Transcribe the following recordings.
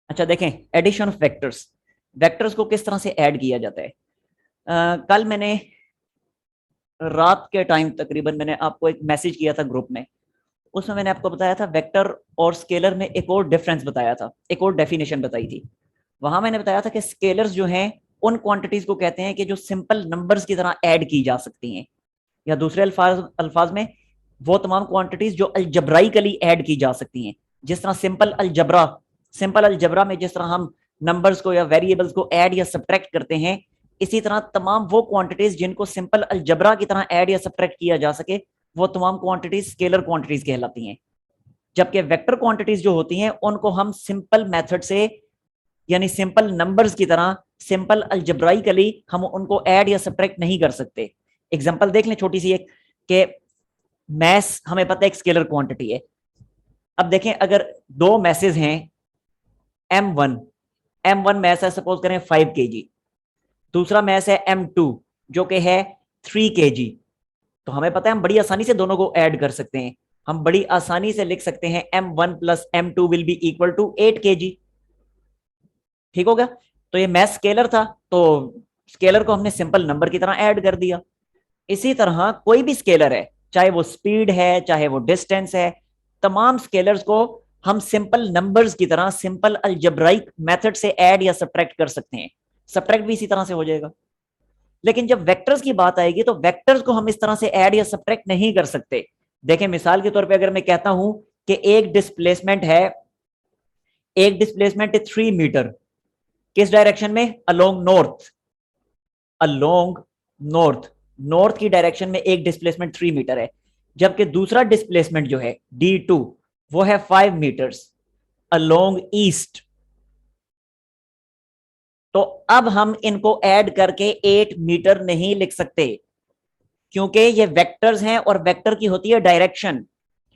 अच्छा देखें, addition of vectors. Vectors को किस तरह से ऐड किया जाता है। कल मैंने रात के टाइम तकरीबन मैंने आपको एक मैसेज किया था ग्रुप में। उसमें मैंने आपको बताया था वेक्टर और स्केलर में एक और डिफरेंस बताया था, एक और डेफिनेशन बताई थी। वहां मैंने बताया था कि स्केलर्स जो हैं उन क्वांटिटीज को कहते हैं कि जो सिंपल नंबर्स की तरह ऐड की जा सकती हैं, या दूसरे अल्फाज अल्फाज में वो तमाम क्वांटिटीज जो अलजबराइकली ऐड की जा सकती हैं। जिस तरह सिंपल अलजबरा में जिस तरह हम नंबर्स को या वेरिएबल्स को ऐड या सब्ट्रैक्ट करते हैं, इसी तरह तमाम वो क्वांटिटीज जिनको सिंपल अलजबरा की तरह ऐड या सब्ट्रैक्ट किया जा सके, वो तमाम क्वांटिटीज स्केलर क्वांटिटीज कहलाती हैं। जबकि वेक्टर क्वांटिटीज जो होती हैं उनको हम सिंपल मेथड से, यानी सिंपल नंबर्स की तरह सिंपल अलजब्राइकली हम उनको ऐड या सब्ट्रैक्ट नहीं कर सकते। एग्जांपल देख लें छोटी सी एक, कि मैस हमें पता है एक स्केलर क्वांटिटी है। अब देखें अगर दो मैसेज हैं m1, m1 मैस है सपोज करें 5 kg, दूसरा मैस है m2 जो कि है 3 kg, तो हमें पता है हम बड़ी आसानी से दोनों को ऐड कर सकते हैं। हम बड़ी आसानी से लिख सकते हैं m1 plus m2 will be equal to 8 kg। ठीक हो गया। तो ये मैथ स्केलर था, तो स्केलर को हमने सिंपल नंबर की तरह ऐड कर दिया। इसी तरह कोई भी स्केलर है, चाहे वो स्पीड है चाहे वो डिस्टेंस है, तमाम स्केलर्स को हम सिंपल नंबर्स की तरह सिंपल अलजब्राइक मेथड से ऐड या सब्ट्रैक्ट कर सकते हैं। सब्ट्रैक्ट भी इसी तरह से हो जाएगा। लेकिन जब वेक्टर्स की बात आएगी तो वेक्टर्स को हम इस तरह से ऐड या सब्ट्रैक्ट नहीं कर सकते। देखें मिसाल के तौर पे अगर मैं कहता हूं कि एक डिस्प्लेसमेंट है 3 मीटर, किस डायरेक्शन में, along north, along north, north की डायरेक्शन में एक डिस्प्लेसमेंट 3 मीटर है। जबकि दूसरा डिस्प्लेसमेंट जो है D2 वो है 5 मीटर्स अलोंग ईस्ट। तो अब हम इनको ऐड करके 8 मीटर नहीं लिख सकते, क्योंकि ये वेक्टर्स हैं और वेक्टर की होती है डायरेक्शन।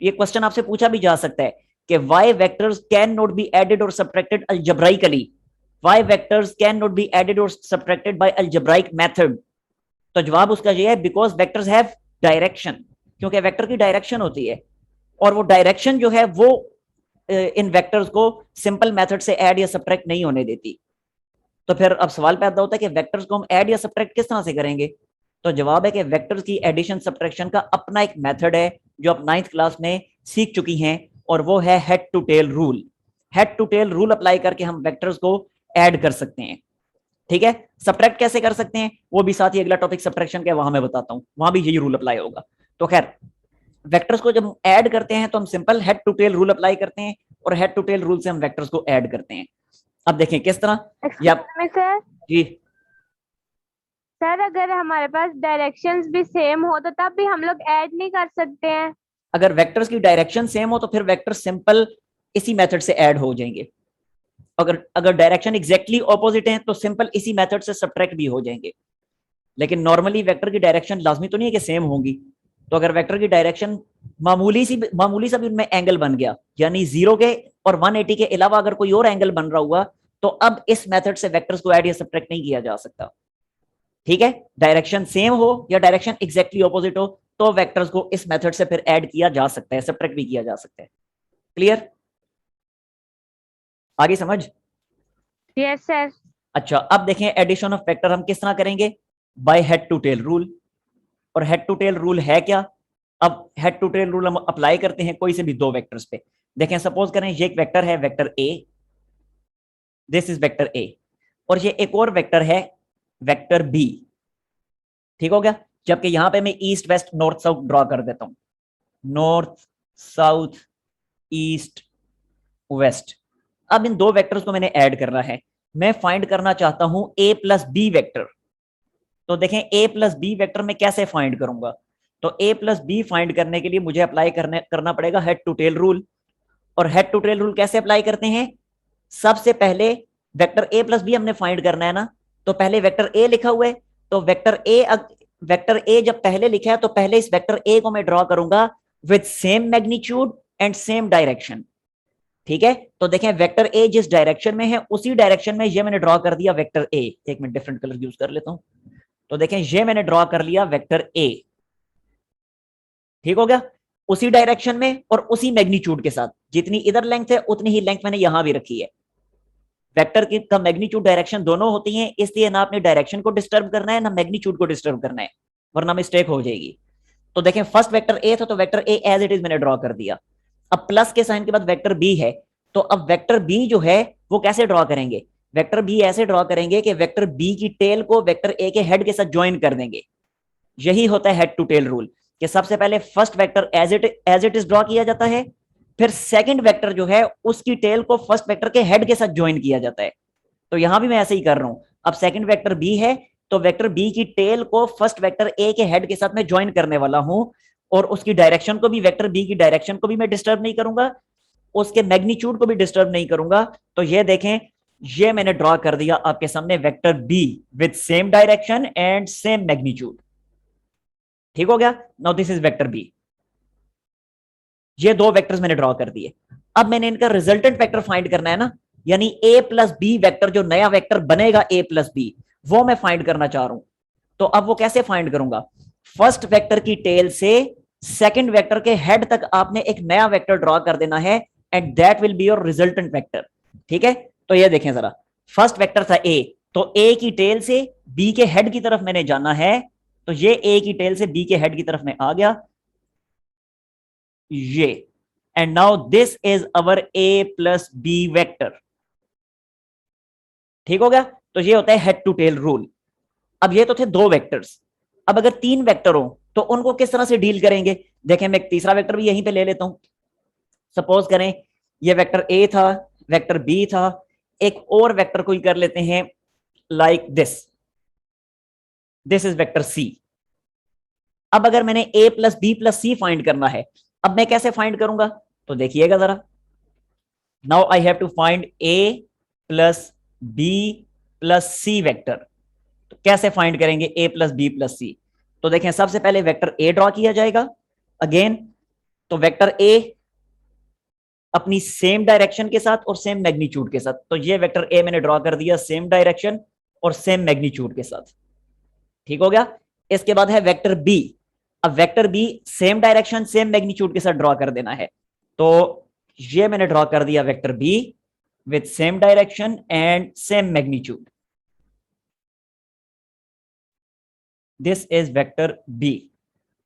ये क्वेश्चन आपसे पूछा भी जा सकता है कि why vectors can not be added और subtracted algebraically, why vectors can not be added और सब्ट्रैक्टेड बाय अलजेब्राइक मेथड। तो जवाब उसका ये है बिकॉज वेक्टर्स हैव डायरेक्शन, क्योंकि वेक्टर की डायरेक्शन होती है, और वो डायरेक्शन जो है वो इन वेक्टर्स को सिंपल मेथड से ऐड या सब्ट्रैक्ट नहीं होने देती। तो फिर अब सवाल पैदा होता है कि वेक्टर्स को हम ऐड या सब्ट्रैक्ट किस तरह से करेंगे। तो जवाब है कि वेक्टर्स की एडिशन सब्ट्रैक्शन का अपना एक मेथड है जो आप 9th क्लास में सीख चुकी हैं, और वो है head to tail rule. Head to tail rule apply करके हम वेक्टर्स को ऐड कर सकते हैं। ठीक है, सब्ट्रैक्ट कैसे कर सकते हैं वो भी साथ ही अगला टॉपिक सब्ट्रैक्शन का वहां मैं बताता हूं, वहां भी यही रूल अप्लाई होगा। तो खैर, वेक्टर्स को जब ऐड करते हैं तो हम simple head to tail rule apply करते हैं, और हेड टू टेल रूल से हम वेक्टर्स को ऐड करते हैं। अब देखें किस तरह। या एक्सक्यूज मी सर। जी, सर अगर हमारे पास डायरेक्शंस भी सेम हो तो तब भी हम लोग ऐड नहीं कर सकते हैं। अगर वेक्टर्स की डायरेक्शन सेम हो तो फिर वेक्टर सिंपल इसी मेथड से ऐड हो जाएंगे। अगर अगर डायरेक्शन एग्जैक्टली ऑपोजिट है तो सिंपल इसी मेथड से सब्ट्रैक्ट भी हो जाएंगे। लेकिन नॉर्मली वेक्टर की डायरेक्शन लाजमी तो नहीं है कि सेम होंगी। तो अगर वेक्टर की डायरेक्शन मामूली सा भी उनमें एंगल बन गया, यानी 0 के और 180 के अलावा अगर कोई और एंगल बन रहा हुआ, तो अब इस मेथड से वेक्टर्स को ऐड या सब्ट्रैक्ट नहीं किया जा सकता। ठीक है, डायरेक्शन सेम हो या डायरेक्शन एग्जैक्टली ऑपोजिट हो, तो वेक्टर्स को इस मेथड से फिर ऐड किया जा सकता है, सब्ट्रैक्ट भी किया जा सकता है। क्लियर, आगे समझ। Yes sir. अच्छा अब देखें एडिशन ऑफ वेक्टर हम किस तरह करेंगे, by head to tail rule. और हेड टू टेल रूल है क्या। अब हेड टू टेल रूल हम अप्लाई करते हैं कोई से भी दो वेक्टर्स पे। देखें सपोज करें ये एक वेक्टर है, vector A, this is vector A, और ये एक और वेक्टर है वेक्टर बी। ठीक हो गया। जबकि यहां पे मैं east west north south draw कर देता हूं, नॉर्थ साउथ ईस्ट वेस्ट। अब इन दो वेक्टर्स को मैंने ऐड करना है। मैं फाइंड करना चाहता हूं ए प्लस बी वेक्टर। तो देखें ए प्लस बी वेक्टर में कैसे फाइंड करूंगा। तो ए प्लस बी फाइंड करने के लिए मुझे अप्लाई करना पड़ेगा हेड टू टेल रूल। और हेड टू टेल रूल कैसे अप्लाई करते हैं, सबसे पहले वेक्टर ए प्लस बी हमने फाइंड करना है ना, तो पहले वेक्टर ए लिखा हुआ है, तो वेक्टर ए जब पहले लिखा है तो पहले इस वेक्टर ए को मैं ड्रॉ करूंगा with same magnitude and same direction. ठीक है, तो देखें वेक्टर ए जिस डायरेक्शन में है उसी डायरेक्शन में ये मैंने ड्रॉ कर दिया वेक्टर ए। एक मिनट डिफरेंट कलर यूज कर लेता हूं। तो देखें ये मैंने ड्रॉ कर लिया वेक्टर ए। ठीक हो गया, उसी डायरेक्शन में और उसी मैग्नीट्यूड के साथ, जितनी इधर लेंथ है उतनी ही लेंथ मैंने यहां भी रखी है। वेक्टर की का मैग्नीट्यूड डायरेक्शन दोनों होती हैं, इसलिए ना आपने डायरेक्शन को डिस्टर्ब करना है ना मैग्नीट्यूड को डिस्टर्ब करना है, वरना मिस्टेक हो जाएगी। तो देखें फर्स्ट वेक्टर ए था तो vector A as it is मैंने ड्रॉ कर दिया। अब प्लस के साइन के बाद वेक्टर बी है, तो अब वेक्टर बी जो है वो कैसे ड्रॉ करेंगे? वेक्टर बी ऐसे ड्रॉ करेंगे कि वेक्टर बी की टेल को वेक्टर ए के हेड के साथ ज्वाइन कर देंगे। यही होता है हेड टू टेल रूल, कि सबसे पहले first vector as it is draw किया जाता है, फिर सेकंड वेक्टर जो है उसकी टेल को फर्स्ट वेक्टर के हेड के साथ ज्वाइन किया जाता है। तो यहां भी मैं ऐसे ही कर रहा हूं। अब सेकंड वेक्टर बी है तो वेक्टर बी की टेल को फर्स्ट वेक्टर ए के हेड के साथ मैं ज्वाइन करने वाला हूं, और उसकी डायरेक्शन को भी, वेक्टर बी की डायरेक्शन को भी मैं डिस्टर्ब नहीं करूंगा, उसके मैग्नीट्यूड को भी डिस्टर्ब नहीं करूंगा। तो ये देखें, ये मैंने ड्रॉ कर दिया आपके सामने vector B with same direction and same magnitude. ठीक हो गया? Now this is vector B. ये दो वेक्टर्स मैंने ड्रॉ कर दिए। अब मैंने इनका रिजल्टेंट वेक्टर फाइंड करना है ना, यानी ए प्लस बी वेक्टर, जो नया वेक्टर बनेगा ए प्लस बी, वो मैं फाइंड करना चाह रहा हूं। तो अब वो कैसे फाइंड करूंगा? फर्स्ट वेक्टर की टेल से सेकंड वेक्टर के हेड तक आपने एक नया वेक्टर ड्रॉ कर देना है, and that will be your resultant vector. ठीक है? तो ये देखें जरा, फर्स्ट वेक्टर था ए, तो ए की टेल से बी के हेड की तरफ मैंने जाना है, तो ये ए की टेल से बी के हेड की तरफ में आ गया, ये, and now this is our A plus B vector. ठीक हो गया? तो ये होता है हेड टू टेल रूल। अब ये तो थे दो वेक्टर्स। अब अगर तीन वेक्टर हो तो उनको किस तरह से डील करेंगे? देखें, मैं एक तीसरा वेक्टर भी यहीं पे ले लेता हूं। सपोज करें ये वेक्टर ए था, वेक्टर बी था, एक और वेक्टर कोई कर लेते हैं लाइक दिस इज वेक्टर सी। अब अगर मैंने A plus B plus C find करना है, अब मैं कैसे फाइंड करूंगा? तो देखिएगा जरा, now I have to find A plus B plus C vector. तो कैसे फाइंड करेंगे A plus B plus C? तो देखें, सबसे पहले वेक्टर ए ड्रॉ किया जाएगा अगेन। तो वेक्टर ए अपनी सेम डायरेक्शन के साथ और सेम मैग्नीट्यूड के साथ, तो ये वेक्टर ए मैंने ड्रॉ कर दिया सेम डायरेक्शन और सेम मैग्नीट्यूड के साथ। ठीक हो गया? इसके बाद है वेक्टर बी। अब vector B same direction same magnitude के साथ ड्रॉ कर देना है, तो ये मैंने ड्रॉ कर दिया vector B with same direction and same magnitude. This is vector B.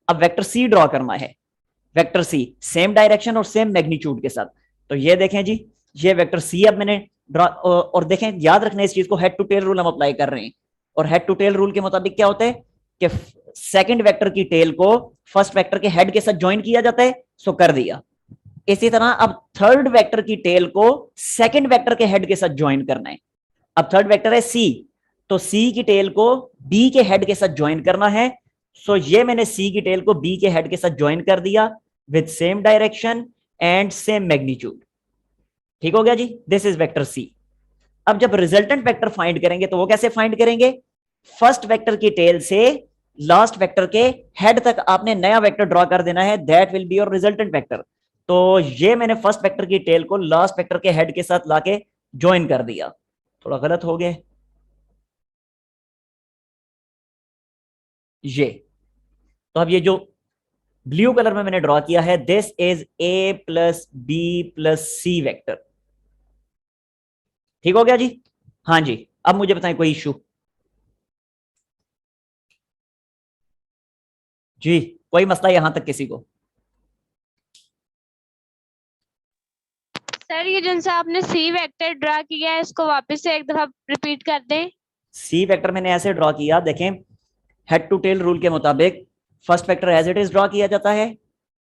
अब वेक्टर सी ड्रॉ करना है, वेक्टर सी सेम डायरेक्शन और सेम मैग्नीट्यूड के साथ। तो ये देखें जी, ये वेक्टर सी अब मैंने ड्रॉ, और देखें, याद रखना इस चीज को, हेड टू टेल रूल हम अप्लाई कर रहे हैं, और हेड टू टेल रूल के मुताबिक क्या होता है कि सेकंड वेक्टर की टेल को फर्स्ट वेक्टर के हेड के साथ ज्वाइन किया जाता है, सो कर दिया। इसी तरह अब थर्ड वेक्टर की टेल को सेकंड वेक्टर के हेड के साथ ज्वाइन करना है। अब थर्ड वेक्टर है सी, तो सी की टेल को बी के हेड के साथ ज्वाइन करना है, सो ये मैंने सी की टेल को बी के हेड के साथ ज्वाइन कर दिया with same direction and same magnitude. ठीक हो गया जी? दिस इज वेक्टर सी। अब जब रिजल्टेंट वेक्टर फाइंड करेंगे तो वो कैसे फाइंड करेंगे? फर्स्ट वेक्टर की टेल से लास्ट वेक्टर के हेड तक आपने नया वेक्टर ड्रॉ कर देना है, that will be your resultant vector. तो ये मैंने फर्स्ट वेक्टर की टेल को लास्ट वेक्टर के हेड के साथ लाके ज्वाइन कर दिया। थोड़ा गलत हो गया ये। तो अब ये जो ब्लू कलर में मैंने ड्रॉ किया है, this is A plus B plus C vector. ठीक हो गया जी? हाँ जी। अब मुझे बताएं कोई इश्यू? जी, कोई मसला यहां तक किसी को? सर ये जो सा आपने सी वेक्टर ड्रा किया है इसको वापस से एक दफा रिपीट कर दें। सी वेक्टर मैंने ऐसे ड्रॉ किया, देखें, हेड टू टेल रूल के मुताबिक first vector as it is draw किया जाता है,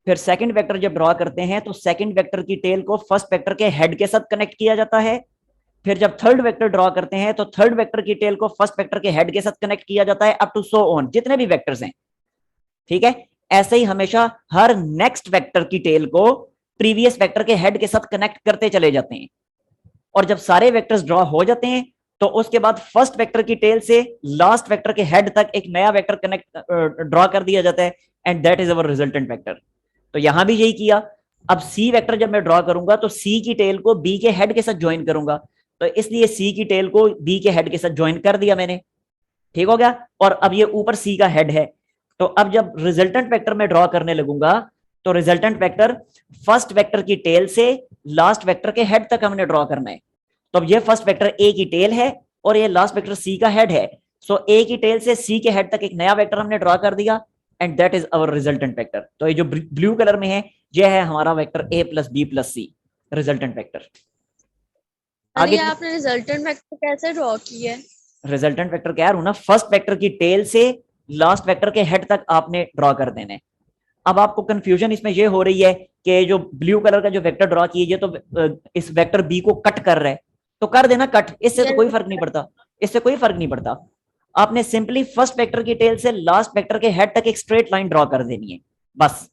फिर सेकंड वेक्टर जब ड्रॉ करते हैं तो सेकंड वेक्टर की टेल को फर्स्ट वेक्टर के हेड के साथ कनेक्ट किया जाता है, फिर जब थर्ड वेक्टर ड्रॉ करते हैं तो थर्ड वेक्टर की टेल को फर्स्ट वेक्टर के हेड के साथ कनेक्ट किया जाता है, अप टू सो ऑन, जितने भी वेक्टर्स हैं। ठीक है? ऐसे ही हमेशा हर नेक्स्ट वेक्टर की टेल को प्रीवियस वेक्टर के हेड के साथ कनेक्ट करते चले जाते हैं, और जब सारे वेक्टर्स ड्रॉ हो जाते हैं तो उसके बाद फर्स्ट वेक्टर की टेल से लास्ट वेक्टर के हेड तक एक नया वेक्टर कनेक्ट ड्रॉ कर दिया जाता है, and that is our resultant vector. तो यहां भी यही किया। अब सी वेक्टर जब मैं ड्रॉ करूंगा तो सी की टेल को बी के हेड के साथ ज्वाइन करूंगा, तो इसलिए सी की टेल को बी के हेड के साथ ज्वाइन कर दिया मैंने। ठीक हो गया? और अब ये ऊपर सी का हेड है, तो अब जब रिजल्टेंट वेक्टर में ड्रॉ करने लगूंगा तो रिजल्टेंट वेक्टर फर्स्ट वेक्टर की टेल से लास्ट वेक्टर के हेड तक हमने ड्रॉ करना है। तो अब ये फर्स्ट वेक्टर ए की टेल है और ये लास्ट वेक्टर सी का हेड है। सो ए की टेल से सी के हेड तक एक नया वेक्टर हमने ड्रॉ कर दिया and that is our resultant vector. तो ये जो ब्लू कलर में है ये है हमारा vector A plus B plus C, resultant vector. अरे आगे आपने रिजल्टेंट वेक्टर कैसे ड्रॉ किया है? रिजल्टेंट वेक्टर क्या है ना, फर्स्ट वेक्टर की टेल से लास्ट वेक्टर के हेड तक आपने ड्रॉ कर देने। अब आपको कंफ्यूजन इसमें ये हो रही है कि जो ब्लू कलर का जो वेक्टर ड्रॉ कीजिए तो इस वेक्टर बी को कट कर रहा है, तो कर देना कट, इससे तो कोई फर्क नहीं पड़ता, इससे कोई फर्क नहीं पड़ता। आपने सिंपली फर्स्ट वेक्टर की टेल से लास्ट वेक्टर के हेड तक एक स्ट्रेट लाइन ड्रॉ कर देनी है बस।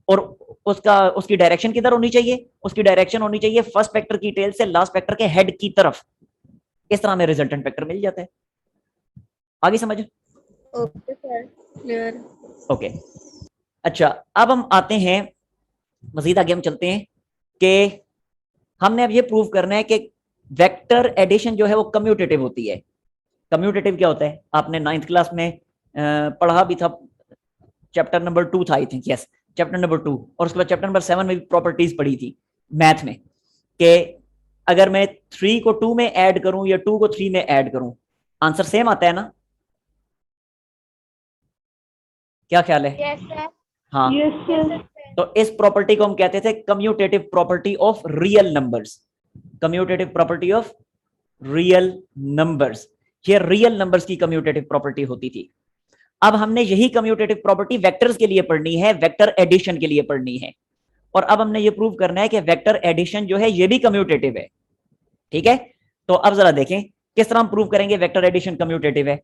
और उसकी डायरेक्शन किधर होनी चाहिए, उसकी डायरेक्शन होनी चाहिए फर्स्ट वेक्टर की टेल से लास्ट वेक्टर के हेड की तरफ। इस तरह में रिजल्टेंट वेक्टर मिल जाता है। आगे समझ? Okay sir, clear. ओके अच्छा, अब हम आते हैं मजीद आगे, हम चलते हैं कि हमने अब ये प्रूव करना है कि वेक्टर एडिशन जो है वो कम्यूटेटिव होती है। कम्यूटेटिव क्या होता है, आपने 9th क्लास में पढ़ा भी था, चैप्टर नंबर 2 था I think, yes chapter number 2, और उसके बाद चैप्टर नंबर 7 में भी प्रॉपर्टीज पढ़ी थी मैथ में, कि अगर मैं 3 को 2 में ऐड करूं या 2 को 3 में ऐड करूं, आंसर सेम आता है ना? क्या ख्याल है? Yes sir. हाँ यस सर। तो इस प्रॉपर्टी को हम कहते थे commutative property of real numbers. Commutative property of real numbers, ये रियल नंबर्स की कम्यूटेटिव प्रॉपर्टी होती थी। अब हमने यही कम्यूटेटिव प्रॉपर्टी वेक्टर्स के लिए पढ़नी है, वेक्टर एडिशन के लिए पढ़नी है। और अब हमने ये प्रूव करना है कि वेक्टर एडिशन जो है ये भी कम्यूटेटिव है। ठीक है, तो अब जरा देखें किस तरह हम प्रूव करेंगे वेक्टर एडिशन कम्यूटेटिव है।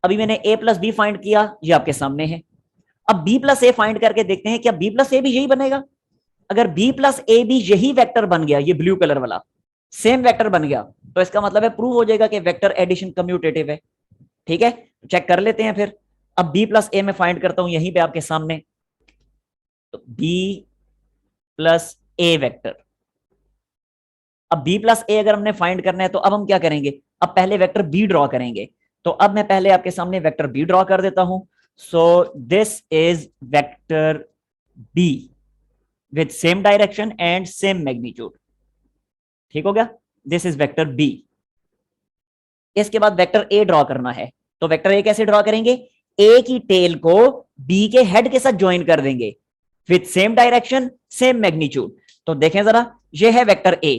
अभी मैंने a प्लस बी फाइंड किया, ये आपके सामने है। अब b प्लस ए फाइंड करके देखते हैं क्या b प्लस ए भी यही बनेगा। अगर b प्लस ए भी यही वेक्टर बन गया, ये ब्लू कलर वाला सेम वेक्टर बन गया, तो इसका मतलब है प्रूव हो जाएगा कि वेक्टर एडिशन कम्यूटेटिव है। ठीक है, चेक कर लेते हैं फिर। अब b प्लस ए में फाइंड करता हूं यहीं पे आपके सामने, तो b प्लस ए वेक्टर। अब b प्लस ए अगर हमने फाइंड करना है तो अब हम क्या करेंगे, अब पहले वेक्टर b ड्रॉ करेंगे। तो अब मैं पहले आपके सामने वेक्टर b ड्रॉ कर देता हूं। So this is vector b with same direction and same magnitude. ठीक हो गया, दिस इज वेक्टर b। इसके बाद वेक्टर a ड्रॉ करना है, तो वेक्टर a कैसे ड्रॉ करेंगे, a की टेल को b के हेड के साथ ज्वाइन कर देंगे with same direction same magnitude. तो देखें जरा, ये है वेक्टर a,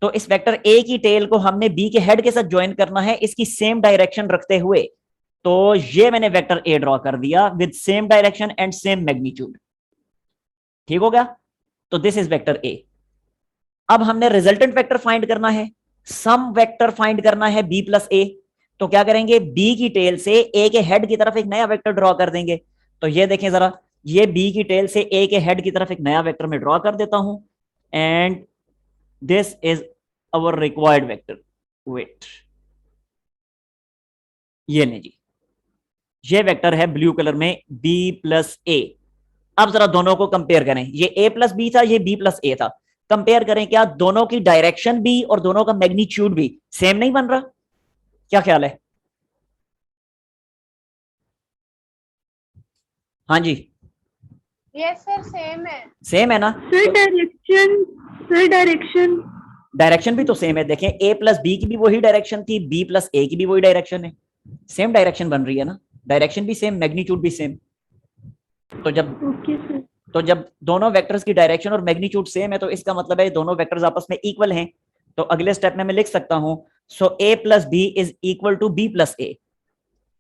तो इस वेक्टर a की टेल को हमने b के हेड के साथ ज्वाइन करना है इसकी सेम डायरेक्शन रखते हुए। तो ये मैंने वेक्टर a ड्रॉ कर दिया with same direction and same magnitude. ठीक हो गया, तो दिस इज वेक्टर a। अब हमने रिजल्टेंट वेक्टर फाइंड करना है, सम वेक्टर फाइंड करना है b प्लस ए। तो क्या करेंगे, b की टेल से a के हेड की तरफ एक नया वेक्टर ड्रॉ कर देंगे। तो ये देखें जरा, ये b की टेल से a के हेड की तरफ एक नया वेक्टर में ड्रॉ कर देता हूं and this is our required vector. Wait, ये नहीं जी, ये वेक्टर है ब्लू कलर में b प्लस ए। अब जरा दोनों को कंपेयर करें, ये a प्लस बी था, ये b प्लस ए था। कंपेयर करें, क्या दोनों की डायरेक्शन भी और दोनों का मैग्नीट्यूड भी सेम नहीं बन रहा? क्या ख्याल है? हाँ जी, यस सर, सेम है। सेम है ना? Sir direction, sir direction direction भी तो सेम है, देखें a प्लस बी की भी वही डायरेक्शन थी, b प्लस ए की भी वही डायरेक्शन है, सेम डायरेक्शन बन रही है ना, डायरेक्शन भी सेम, मैग्नीट्यूड भी सेम। तो जब ओके सर। तो जब दोनों वेक्टर्स की डायरेक्शन और मैग्नीट्यूड सेम है तो इसका मतलब है दोनों वेक्टर्स आपस में इक्वल हैं। तो अगले स्टेप में मैं लिख सकता हूं, so a plus b is equal to b plus a.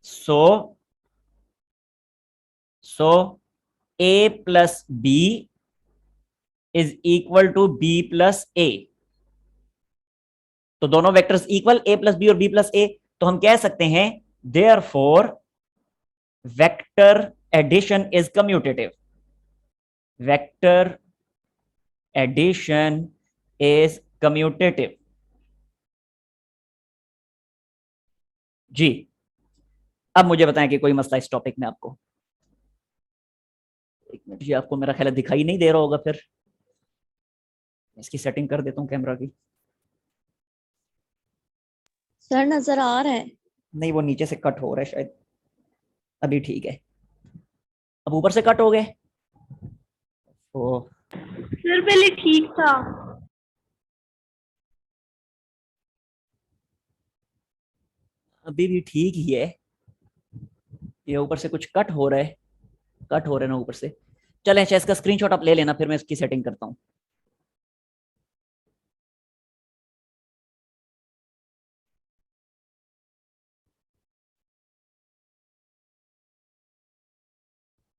So a plus b is equal to b plus a. तो दोनों vectors equal, a plus b और b प्लस ए। तो हम कह सकते हैं therefore vector addition is commutative. Vector addition is commutative. जी, अब मुझे बताएं कि कोई मसला इस टॉपिक में आपको? एक मिनट, ये आपको मेरा ख्याल दिखाई नहीं दे रहा होगा, फिर इसकी सेटिंग कर देता हूं कैमरा की। सर नजर आ रहा है? नहीं, वो नीचे से कट हो रहा है शायद, अभी ठीक है। अब ऊपर से कट हो गए। ओ सर पहले ठीक था। अभी भी ठीक ही है, ये ऊपर से कुछ कट हो रहा है, कट हो रहे हैं ना ऊपर से। चलें, अच्छा इसका स्क्रीनशॉट आप ले लेना, फिर मैं इसकी सेटिंग करता हूँ।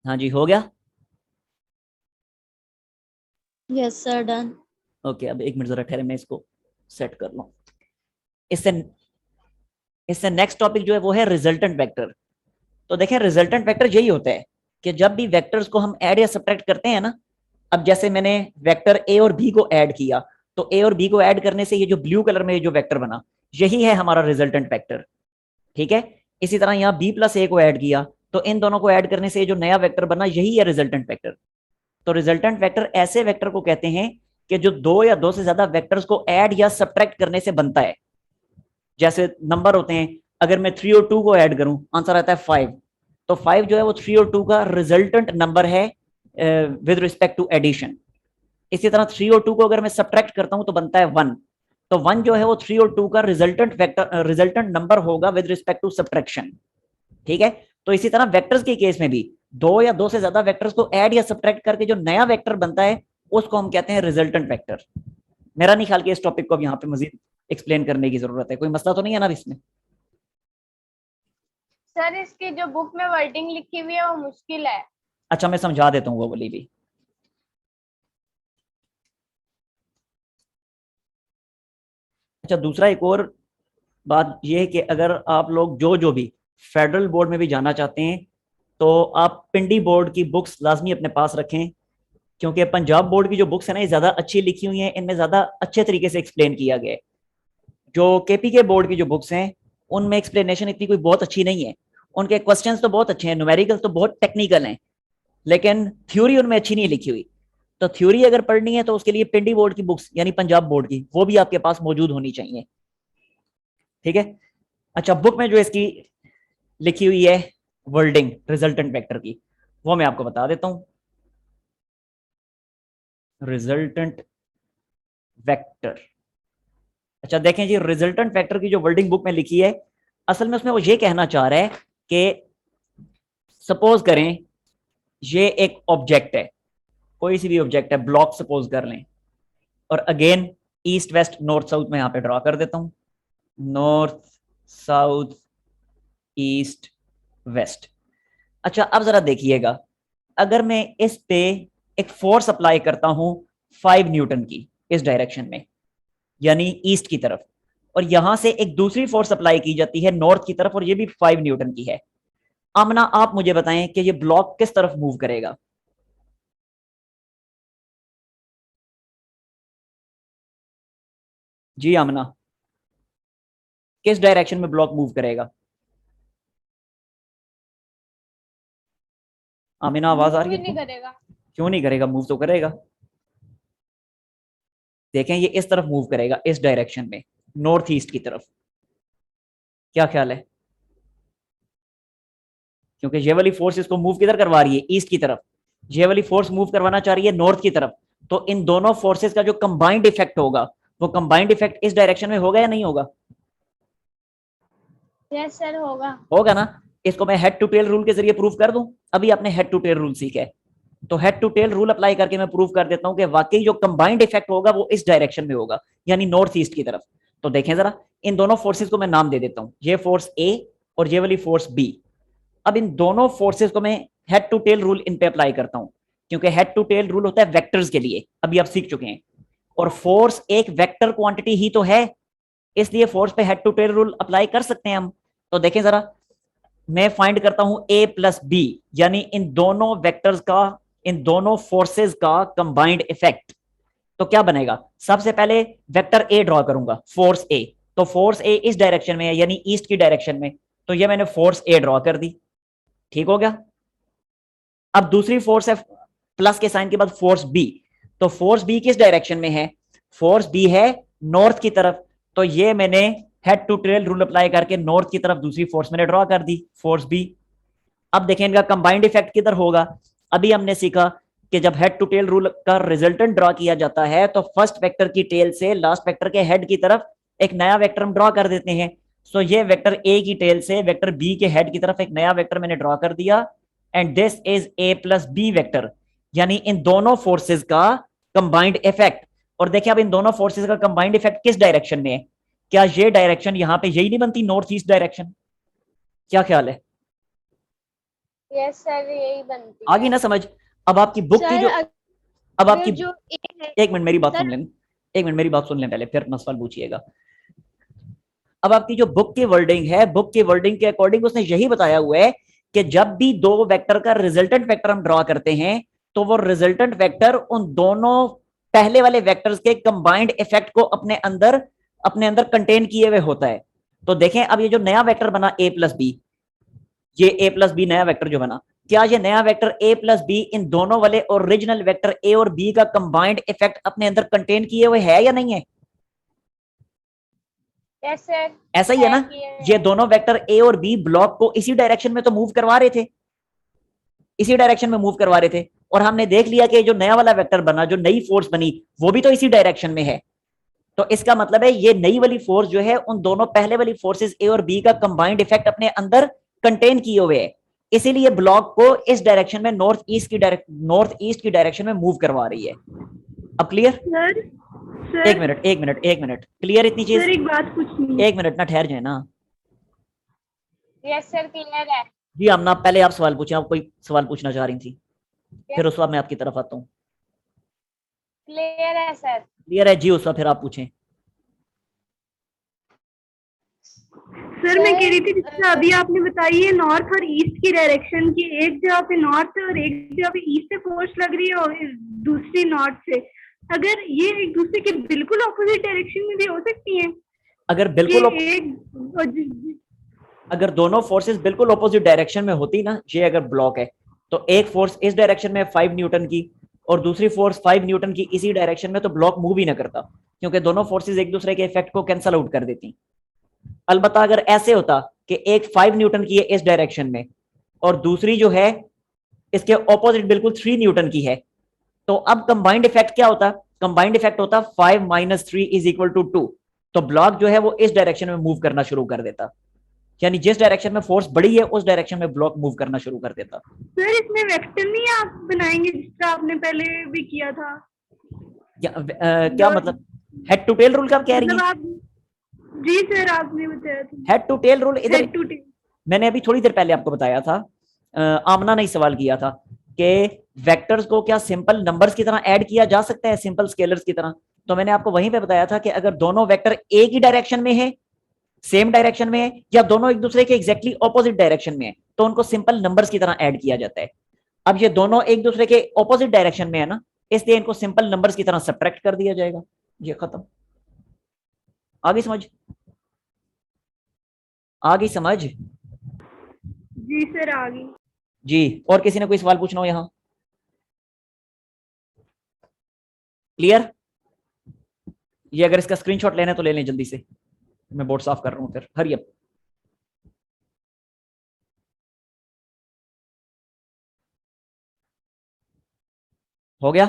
हाँ जी, हो गया। Yes sir, done. ओके, अब एक मिनट जरा ठहरे, मैं इसको सेट कर लूँ। इससे इससे नेक्स्ट टॉपिक जो है वो है रिजल्टेंट वेक्टर। तो देखें, रिजल्टेंट वेक्टर यही होता है कि जब भी वेक्टर्स को हम ऐड या सब्ट्रैक्ट करते हैं ना, अब जैसे मैंने वेक्टर ए और बी को ऐड किया, तो ए और बी को ऐड करने से ये जो ब्लू कलर में जो वेक्टर बना, यही है हमारा रिजल्टेंट वेक्टर। ठीक है, इसी तरह यहाँ बी प्लस ए को ऐड किया, तो इन दोनों को ऐड करने से जो नया वेक्टर बना, यही है रिजल्टेंट वेक्टर। तो रिजल्टेंट वेक्टर ऐसे वेक्टर को कहते हैं कि जो दो या दो से ज्यादा वेक्टर्स को ऐड या सब्ट्रैक्ट करने से बनता है। जैसे नंबर होते हैं, अगर मैं 3 और 2 को ऐड करूं, आंसर आता है 5, तो 5 जो है वो 3 और 2 का रिजल्टेंट नंबर है विद रिस्पेक्ट टू एडिशन। इसी तरह 3 और 2 को अगर मैं सब्ट्रैक्ट करता हूं तो बनता है 1, तो 1 जो है वो 3 और 2 का रिजल्टेंट वेक्टर रिजल्टेंट नंबर होगा विद रिस्पेक्ट टू सब्ट्रैक्शन। ठीक है, तो इसी तरह वेक्टर्स के केस में भी दो या दो से ज्यादा वेक्टर्स को ऐड या सब्ट्रैक्ट करके जो नया वेक्टर बनता है, उसको हम कहते हैं रिजल्टेंट वेक्टर। मेरा नहीं ख्याल कि इस टॉपिक को अब यहाँ पे मजीद एक्सप्लेन करने की जरूरत है, कोई मसला तो नहीं है ना इसमें? सर इसकी जो बुक में वर्डिंग लिखी हुई है वो मुश्किल है। अच्छा, मैं समझा देता हूँ वो वाली भी। अच्छा, दूसरा एक और बात यह है कि अगर आप लोग जो भी फेडरल बोर्ड में भी जाना चाहते हैं, तो आप पिंडी बोर्ड की बुक्स लाजमी अपने पास रखें, क्योंकि पंजाब बोर्ड की जो बुक्स है ना, ये ज्यादा अच्छी लिखी हुई हैं, इनमें ज्यादा अच्छे तरीके से एक्सप्लेन किया गया है। जो केपीके बोर्ड की जो बुक्स हैं, उनमें एक्सप्लेनेशन इतनी कोई बहुत अच्छी नहीं है। उनके क्वेश्चंस तो बहुत अच्छे हैं, न्यूमेरिकल तो बहुत टेक्निकल हैं, लेकिन थ्योरी उनमें अच्छी नहीं लिखी हुई। तो थ्योरी अगर पढ़नी है तो उसके लिए पिंडी बोर्ड की बुक्स यानी पंजाब बोर्ड की, वो भी आपके पास मौजूद होनी चाहिए। ठीक है, अच्छा बुक में जो इसकी लिखी हुई है वर्डिंग रिजल्टेंट वेक्टर की, वो मैं आपको बता देता हूं। रिजल्टेंट वेक्टर, अच्छा देखें जी, रिजल्टेंट वेक्टर की जो वर्डिंग बुक में लिखी है, असल में उसमें वो ये कहना चाह रहा है कि सपोज करें ये एक ऑब्जेक्ट है, कोई सी भी ऑब्जेक्ट है, ब्लॉक सपोज कर लें, और again east west north south में यहां पे ड्रॉ कर देता हूं, नॉर्थ साउथ ईस्ट वेस्ट। अच्छा, अब जरा देखिएगा, अगर मैं इस पे एक फोर्स अप्लाई करता हूं 5 न्यूटन की इस डायरेक्शन में, यानी ईस्ट की तरफ, और यहां से एक दूसरी फोर्स अप्लाई की जाती है नॉर्थ की तरफ, और ये भी 5 न्यूटन की है। आमना, आप मुझे बताएं कि ये ब्लॉक किस तरफ मूव करेगा? जी आमना, किस डायरेक्शन में ब्लॉक मूव करेगा? आमिना, आवाज आ मूव रही ही है नहीं आपको? करेगा। क्यों नहीं करेगा? मूव तो करेगा। देखें, ये इस तरफ मूव करेगा, इस डायरेक्शन में, नॉर्थ ईस्ट की तरफ। क्या ख्याल है? क्योंकि ये वाली फोर्स इसको मूव किधर करवा रही है? ईस्ट की तरफ। ये वाली फोर्स मूव करवाना चाह रही है नॉर्थ की तरफ, तो इन दोनों फोर्सेस का जो कंबाइंड इफेक्ट होगा, वो कंबाइंड इफेक्ट इस डायरेक्शन में होगा या नहीं होगा? यस सर, होगा। होगा ना। इसको मैं हेड टू टेल रूल के जरिए प्रूव कर दूं। अभी आपने हेड टू टेल रूल सीखा है, तो head to tail rule apply करके मैं प्रूव कर देता हूं कि वाकई जो कंबाइंड इफेक्ट होगा वो इस डायरेक्शन में होगा, यानी नॉर्थ ईस्ट की तरफ। तो देखें जरा, इन दोनों फोर्सेस को मैं नाम दे देता हूं, ये फोर्स ए और ये वाली फोर्स बी। अब इन दोनों फोर्सेस को मैं हेड टू टेल रूल इन पे अप्लाई करता हूं, क्योंकि हेड टू टेल रूल होता है वेक्टर्स के लिए, अभी आप सीख चुके हैं, और फोर्स एक वेक्टर क्वांटिटी ही तो है, इसलिए फोर्स पे head to tail rule apply कर सकते हैं हम। तो देखें जरा, मैं फाइंड करता हूं ए प्लस बी, यानी इन दोनों वेक्टर्स का, इन दोनों फोर्सेस का कंबाइंड इफेक्ट। तो क्या बनेगा? सबसे पहले वेक्टर ए ड्रॉ करूंगा, फोर्स ए, तो फोर्स ए इस डायरेक्शन में है, यानी ईस्ट की डायरेक्शन में, तो ये मैंने फोर्स ए ड्रॉ कर दी। ठीक हो गया। अब दूसरी फोर्स है प्लस के साइन के बाद फोर्स बी, तो फोर्स बी किस डायरेक्शन में है? फोर्स बी है नॉर्थ की तरफ, तो ये मैंने head to tail rule apply करके नॉर्थ की तरफ दूसरी फोर्स मैंने ड्रॉ कर दी, फोर्स बी। अब देखें इनका कंबाइंड इफेक्ट किधर होगा? अभी हमने सीखा कि जब हेड टू टेल रूल का रिजल्टेंट ड्रॉ किया जाता है, तो फर्स्ट वेक्टर की टेल से लास्ट वेक्टर के हेड की तरफ एक नया वेक्टर हम ड्रॉ कर देते हैं। सो ये वेक्टर ए की टेल से वेक्टर बी के हेड की तरफ एक नया वेक्टर मैंने ड्रॉ कर दिया, and this is A plus B vector, यानी इन दोनों फोर्सेस का कंबाइंड इफेक्ट। और देखिए अब इन दोनों फोर्सेस का कंबाइंड इफेक्ट किस डायरेक्शन में है? क्या ये डायरेक्शन यहां पे यही नहीं बनती, नॉर्थ ईस्ट डायरेक्शन? क्या ख्याल है? यस सर, यही बनती आ गई ना समझ? अब आपकी बुक की जो अब आपकी जो ए है एक मिनट मेरी बात सर- सुन लें, एक मिनट मेरी बात सुन लें पहले, फिर अपना सवाल पूछिएगा। अब आपकी जो बुक की वर्डिंग है, बुक की वर्डिंग के अकॉर्डिंग उसने यही बताया हुआ है कि जब भी दो वेक्टर का रिजल्टेंट वेक्टर हम ड्रॉ करते हैं तो वो रिजल्टेंट वेक्टर उन दोनों पहले वाले वेक्टर्स के कंबाइंड इफेक्ट को अपने अंदर कंटेन किए हुए होता है। तो देखें अब ये जो नया वेक्टर बना ए प्लस बी, ये ए प्लस बी नया वेक्टर जो बना, क्या ये नया vector A plus be in दोनों वाले ओरिजिनल वेक्टर ए और बी का कंबाइंड इफेक्ट अपने अंदर कंटेन किए हुए है या नहीं है? यस सर, ऐसा ही है ना? ये दोनों वेक्टर ए और बी ब्लॉक को इसी डायरेक्शन में तो मूव करवा रहे थे, इसी डायरेक्शन में मूव करवा रहे थे, और हमने देख लिया कि जो नया वाला वेक्टर बना, जो नई फोर्स बनी, वो भी तो इसी डायरेक्शन में है। तो इसका मतलब है ये नई वाली फोर्स जो है उन दोनों पहले वाली फोर्सेस ए और बी का कंबाइंड इफेक्ट अपने अंदर कंटेन किए हुए है, इसीलिए ब्लॉक को इस डायरेक्शन में नॉर्थ ईस्ट की डायरेक्शन में मूव करवा रही है। अब क्लियर? सर सर एक मिनट क्लियर इतनी चीज? सर एक बात पूछनी है। एक मिनट ना, ठहर जाए ना। यस सर, क्लियर है। जी आमना, पहले आप सवाल पूछें, आप कोई सवाल पूछना चाह रही थी, फिर उस वक्त मैं आपकी तरफ आता हूँ। क्लियर है सर। क्लियर है जी, उस वक्त फिर आप पूछें। सर मैं कह रही थी जिससे अभी आपने बताई है नॉर्थ और ईस्ट की डायरेक्शन की, एक जगह पे नॉर्थ और एक जगह पे ईस्ट से फोर्स लग रही है और दूसरी नॉर्थ से, अगर ये एक दूसरे के बिल्कुल ऑपोजिट डायरेक्शन में भी हो सकती है? अगर बिल्कुल एक अगर दोनों फोर्सेस बिल्कुल ऑपोजिट डायरेक्शन में होती ना, ये अगर ब्लॉक है, तो एक फोर्स इस डायरेक्शन में 5 न्यूटन की और दूसरी फोर्स 5 न्यूटन की इसी डायरेक्शन में, तो ब्लॉक मूव ही ना करता, क्योंकि दोनों फोर्सेस एक दूसरे के इफेक्ट को कैंसल आउट कर देती। अलबत्ता अगर ऐसे होता कि एक 5 न्यूटन की है इस डायरेक्शन में और दूसरी जो है इसके ऑपोजिट बिल्कुल 3 न्यूटन की है, तो अब कंबाइंड इफेक्ट क्या होता? कंबाइंड इफेक्ट होता 5 माइनस 3 इज इक्वल टू 2। तो ब्लॉक जो है वो इस डायरेक्शन में मूव करना शुरू कर देता, यानी जिस डायरेक्शन में फोर्स बड़ी है उस डायरेक्शन में ब्लॉक मूव करना शुरू कर देता। सर इसमें वेक्टर नहीं आप बनाएंगे जिस तरह आपने पहले भी किया था? क्या मतलब हेड टू टेल रूल का कह रही मतलब है? आप, जी सर आपने बताया था हेड टू टेल रूल इधर हेड टू टेल। मैंने अभी थोड़ी देर पहले आपको बताया था, आमना ने सवाल किया था कि वेक्टर्स को क्या सिंपल नंबर्स की तरह ऐड किया जा सकता है, सिंपल स्केलर्स की तरह? तो मैंने आपको वहीं पे बताया था कि अगर दोनों वेक्टर एक ही डायरेक्शन में है, सेम डायरेक्शन में है, या दोनों एक दूसरे के एग्जैक्टली ऑपोजिट डायरेक्शन में है, तो उनको सिंपल नंबर्स की तरह ऐड किया जाता है। अब ये दोनों एक दूसरे के ऑपोजिट डायरेक्शन में है ना, इसलिए इनको सिंपल नंबर्स की तरह सब्ट्रैक्ट कर दिया जाएगा। ये खत्म। आगे समझ? आगे समझ? जी सर आ गई। जी, और किसी ने कोई सवाल पूछना हो यहां? क्लियर? ये अगर इसका स्क्रीनशॉट लेना है तो ले लें जल्दी से, मैं बोर्ड साफ कर रहा हूं, फिर हरी अप। हो गया?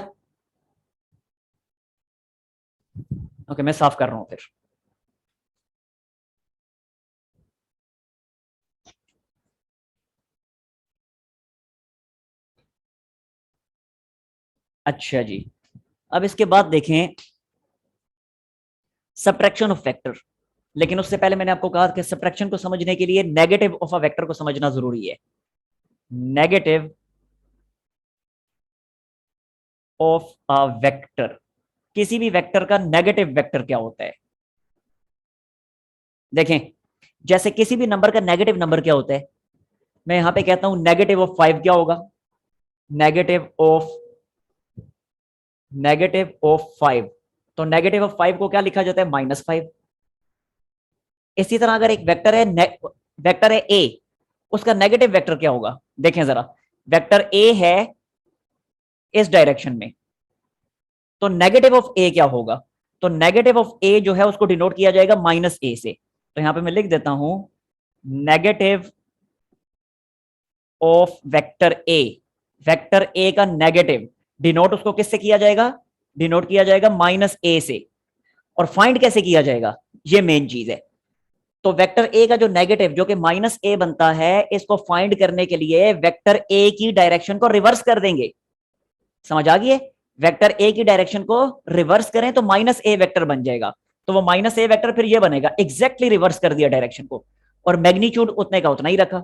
ओके, मैं साफ कर रहा हूं फिर। अच्छा जी, अब इसके बाद देखें सब्ट्रैक्शन ऑफ वेक्टर। लेकिन उससे पहले मैंने आपको कहा कि सब्ट्रैक्शन को समझने के लिए नेगेटिव ऑफ अ वेक्टर को समझना जरूरी है। नेगेटिव ऑफ अ वेक्टर, किसी भी वेक्टर का नेगेटिव वेक्टर क्या होता है? देखें, जैसे किसी भी नंबर का नेगेटिव नंबर क्या होता है? मैं यहां पे कहता हूं नेगेटिव ऑफ 5 क्या होगा? नेगेटिव ऑफ 5, तो नेगेटिव ऑफ 5 को क्या लिखा जाता है? -5। इसी तरह अगर एक वेक्टर है ए, उसका नेगेटिव वेक्टर क्या होगा? देखें जरा, वेक्टर ए है इस डायरेक्शन में, तो नेगेटिव ऑफ ए क्या होगा? तो नेगेटिव ऑफ ए जो है उसको डिनोट किया जाएगा -a से। तो यहां पे मैं लिख देता हूं नेगेटिव ऑफ वेक्टर ए का नेगेटिव डिनोट उसको किससे किया जाएगा? डिनोट किया जाएगा -a से। और फाइंड कैसे किया जाएगा? ये मेन चीज है। तो वेक्टर ए का जो नेगेटिव जो कि माइनस ए बनता है, इसको फाइंड करने के लिए वेक्टर ए की डायरेक्शन को रिवर्स कर देंगे। समझ आ गई है? वेक्टर ए की डायरेक्शन को रिवर्स करें तो माइनस ए वेक्टर बन जाएगा। तो वो माइनस ए वेक्टर फिर ये बनेगा, एग्जैक्टली रिवर्स कर दिया डायरेक्शन को, और मैग्नीट्यूड उतने का उतना ही रखा,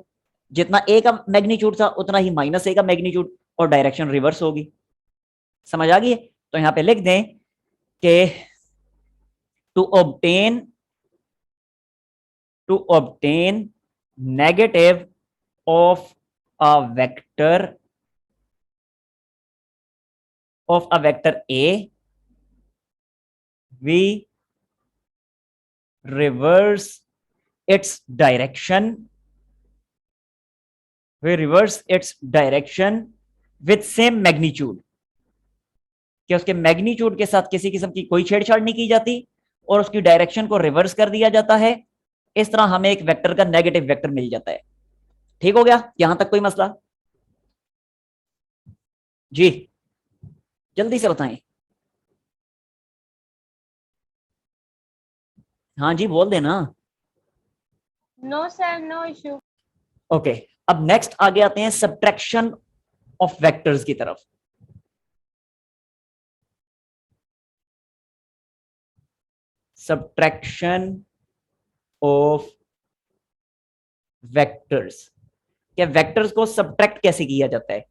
जितना ए का मैग्नीट्यूड था उतना ही माइनस ए का मैग्नीट्यूड, और डायरेक्शन रिवर्स होगी। समझ आ गई है? तो यहां पे लिख दें कि to obtain negative of a vector A, we reverse its direction with same magnitude, कि उसके मैग्नीट्यूड के साथ किसी किस्म की कोई छेड़छाड़ नहीं की जाती और उसकी डायरेक्शन को रिवर्स कर दिया जाता है। इस तरह हमें एक वेक्टर का नेगेटिव वेक्टर मिल जाता है। ठीक हो गया? यहां तक कोई मसला? जी जल्दी से बताएं। हाँ जी बोल देना। No sir, no issue. Okay, अब नेक्स्ट आगे आते हैं सब्ट्रैक्शन ऑफ वेक्टर्स की तरफ। सब्ट्रैक्शन ऑफ वेक्टर्स, क्या वेक्टर्स को सब्ट्रैक्ट कैसे किया जाता है?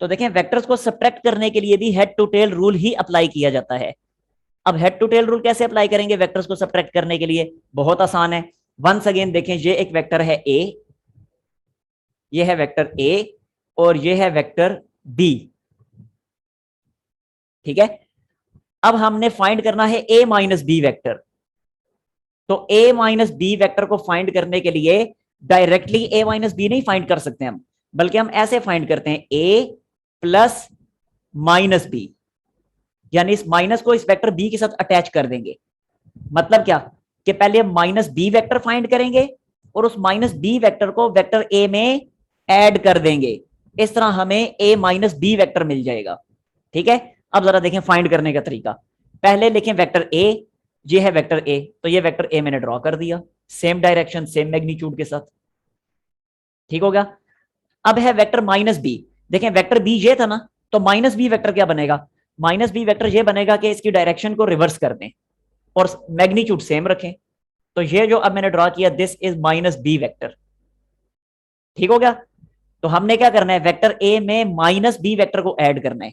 तो देखें, वेक्टर्स को सब्ट्रैक्ट करने के लिए भी हेड टू टेल रूल ही अप्लाई किया जाता है। अब हेड टू टेल रूल कैसे अप्लाई करेंगे वेक्टर्स को सब्ट्रैक्ट करने के लिए? बहुत आसान है। वंस अगेन देखें, ये एक वेक्टर है ए, ये है वेक्टर ए, और ये है वेक्टर बी। ठीक है, अब हमने फाइंड करना है ए माइनस बी वेक्टर। तो ए माइनस बी वेक्टर को फाइंड करने के लिए डायरेक्टली ए माइनस बी नहीं फाइंड कर सकते हम, बल्कि हम ऐसे फाइंड करते हैं ए प्लस माइनस बी, यानी इस माइनस को इस वेक्टर बी के साथ अटैच कर देंगे। मतलब क्या कि पहले हम माइनस बी वेक्टर फाइंड करेंगे और उस माइनस बी वेक्टर को वेक्टर ए में ऐड कर देंगे। इस तरह हमें ए माइनस बी वेक्टर मिल जाएगा। ठीक है, अब जरा देखें फाइंड करने का तरीका। पहले लिखें वेक्टर ए, ये है वेक्टर ए, तो ये वेक्टर ए मैंने ड्रॉ कर दिया, सेम डायरेक्शन सेम मैग्नीट्यूड के साथ। ठीक हो गया? अब है वेक्टर माइनस बी। देखें वेक्टर बी ये था ना, तो माइनस बी वेक्टर क्या बनेगा? माइनस बी वेक्टर ये बनेगा कि इसकी डायरेक्शन को रिवर्स कर दें और मैग्नीट्यूड सेम रखें। तो ये जो अब मैंने ड्रॉ किया, this is minus B vector. ठीक हो गया? तो हमने क्या करना है, वेक्टर ए में माइनस बी वेक्टर को ऐड करना है।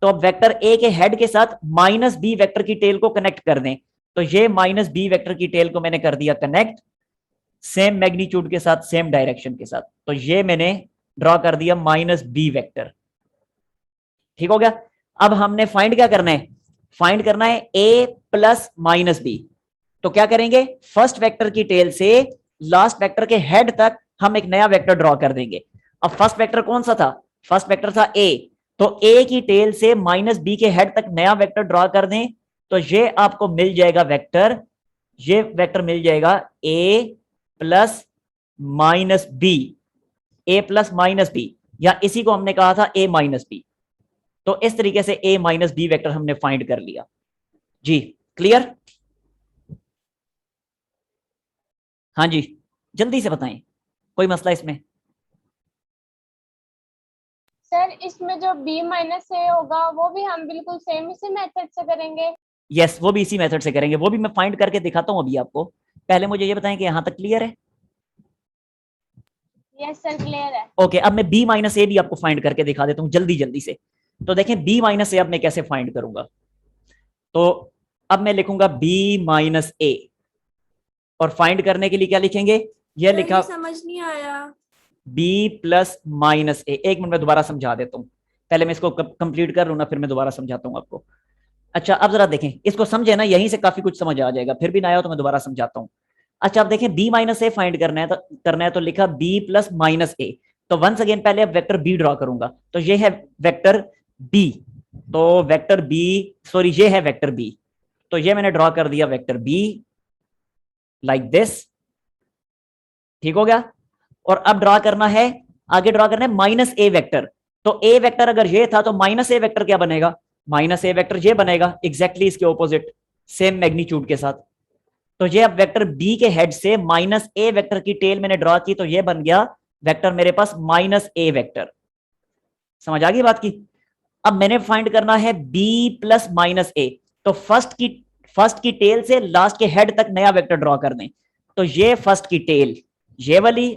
तो अब वेक्टर ए के हेड के साथ माइनस बी वेक्टर की टेल को कनेक्ट कर दें। तो ये माइनस बी वेक्टर की टेल को मैंने कर दिया कनेक्ट, सेम मैग्नीट्यूड के साथ सेम डायरेक्शन के साथ। तो ये मैंने ड्रॉ कर दिया माइनस बी वेक्टर। ठीक हो गया? अब हमने फाइंड क्या करना है? फाइंड करना है ए प्लस माइनस बी। तो क्या करेंगे, फर्स्ट वेक्टर की टेल से लास्ट वेक्टर के हेड तक हम एक नया वेक्टर ड्रॉ कर देंगे। अब फर्स्ट वेक्टर कौन सा था? फर्स्ट वेक्टर था ए, तो ए की टेल से माइनस बी के हेड तक नया वेक्टर ड्रॉ कर दें। तो ये आपको मिल जाएगा वेक्टर, ये वेक्टर मिल जाएगा ए प्लस माइनस बी, ए प्लस माइनस बी, या इसी को हमने कहा था ए माइनस बी। तो इस तरीके से ए माइनस बी वेक्टर हमने फाइंड कर लिया। जी क्लियर? हाँ जी जल्दी से बताएं, कोई मसला इसमें? सर इसमें जो b माइनस ए होगा वो भी हम बिल्कुल सेम इसी मेथड से करेंगे? यस, वो भी इसी मेथड से करेंगे, वो भी मैं फाइंड करके दिखाता हूं अभी आपको। पहले मुझे ये बताएं कि यहां तक क्लियर है? यस सर क्लियर है। ओके, अब मैं b माइनस ए भी आपको फाइंड करके दिखा देता हूं जल्दी जल्दी से। तो देखें b माइनस ए अब मैं कैसे फाइंड करूंगा। तो अब मैं लिखूंगा b माइनस ए, और फाइंड करने के लिए क्या लिखेंगे? ये लिखा, समझ नहीं आया। b प्लस माइनस ए। एक मिनट में दोबारा समझा देता हूं, पहले मैं इसको कंप्लीट कर लूं ना, फिर मैं दोबारा समझाता हूं आपको। अच्छा अब जरा देखें, इसको समझे ना, यहीं से काफी कुछ समझ आ जाएगा, फिर भी ना आया तो मैं दोबारा समझाता हूं। अच्छा अब देखें, b माइनस ए फाइंड करना है तो लिखा b प्लस माइनस ए। तो वंस अगेन पहले अब वेक्टर b ड्रॉ करूंगा। तो ये है वेक्टर b, तो वेक्टर b, सॉरी ये है वेक्टर b, तो ये मैंने ड्रॉ कर दिया वेक्टर b लाइक दिस। ठीक हो गया? और अब ड्रॉ करना है, आगे ड्रॉ करना है माइनस ए वेक्टर। तो ए वेक्टर अगर ये था तो माइनस ए वेक्टर क्या बनेगा? माइनस ए वेक्टर ये बनेगा एग्जैक्टली इसके ऑपोजिट, सेम मैग्नीट्यूड के साथ। तो ये अब वेक्टर बी के हेड से माइनस ए वेक्टर की टेल मैंने ड्रॉ की, तो ये बन गया वेक्टर मेरे पास माइनस ए वेक्टर। समझ आ गई बात की? अब मैंने फाइंड करना है बी प्लस माइनस ए, तो फर्स्ट की टेल से लास्ट के हेड तक नया वेक्टर ड्रॉ कर दें। तो ये फर्स्ट की टेल, ये वाली,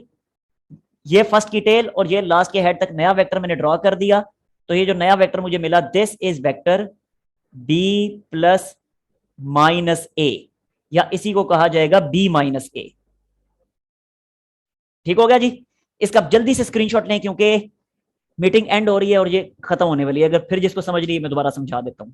ये फर्स्ट की टेल और ये लास्ट के हेड तक नया वेक्टर मैंने ड्रॉ कर दिया। तो ये जो नया वेक्टर मुझे मिला, this is vector b plus minus a, या इसी को कहा जाएगा बी माइनस ए। ठीक हो गया जी? इसका जल्दी से स्क्रीनशॉट लें क्योंकि मीटिंग एंड हो रही है और ये खत्म होने वाली है। अगर फिर जिसको समझ नहीं है मैं दोबारा समझा देता हूं।